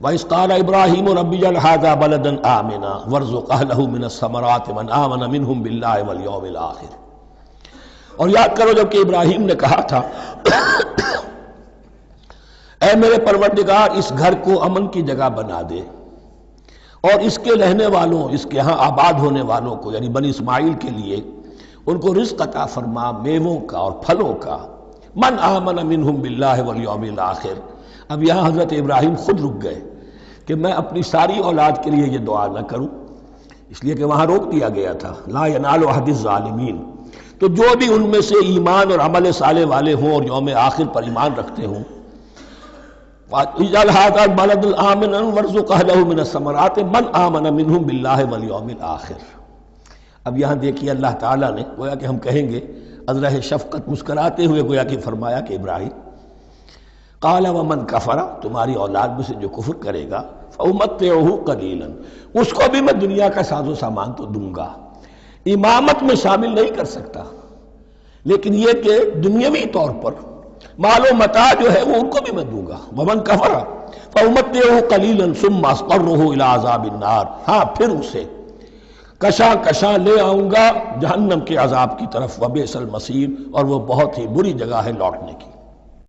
وَإِذْ قَالَ إِبْرَاهِيمُ رَبِّ اجْعَلْ هَٰذَا بَلَدًا آمِنًا وَارْزُقْ أَهْلَهُ مِنَ الثَّمَرَاتِ مَنْ آمَنَ مِنْهُمْ بِاللَّهِ وَالْيَوْمِ الْآخِرِ۔ اور یاد کرو جب کہ ابراہیم نے کہا تھا اے میرے پروردگار اس گھر کو امن کی جگہ بنا دے اور اس کے رہنے والوں، اس کے ہاں آباد ہونے والوں کو یعنی بنی اسماعیل کے لیے ان کو رزق عطا فرما، میووں کا اور پھلوں کا۔ من آمن منہم باللہ والیوم الآخر۔ اب یہاں حضرت ابراہیم خود رک گئے کہ میں اپنی ساری اولاد کے لیے یہ دعا نہ کروں، اس لیے کہ وہاں روک دیا گیا تھا لا ینال عہد الظالمین۔ تو جو بھی ان میں سے ایمان اور عمل صالح والے ہوں اور یوم آخر پر ایمان رکھتے ہوں، اجعل ھذا البلد آمنا وارزق اہلہ من الثمرات من آمن منہم باللہ والیوم الآخر۔ اب یہاں دیکھیے اللہ تعالیٰ نے گویا کہ ہم کہیں گے ازرہ شفقت مسکراتے ہوئے گویا کہ فرمایا کہ ابراہیم قال ومن کفر، تمہاری اولاد میں سے جو کفر کرے گا فأمتعہ قلیلا، اس کو بھی میں دنیا کا ساز و سامان تو دوں گا، امامت میں شامل نہیں کر سکتا، لیکن یہ کہ دنیاوی طور پر مال و متاع جو ہے وہ ان کو بھی میں دوں گا۔ ومن کفر فأمتعہ قلیلا ثم اضطرہ الی عذاب النار، ہاں پھر اسے کشاں کشاں لے آؤں گا جہنم کے عذاب کی طرف، وبئس المصیر، اور وہ بہت ہی بری جگہ ہے لوٹنے کی۔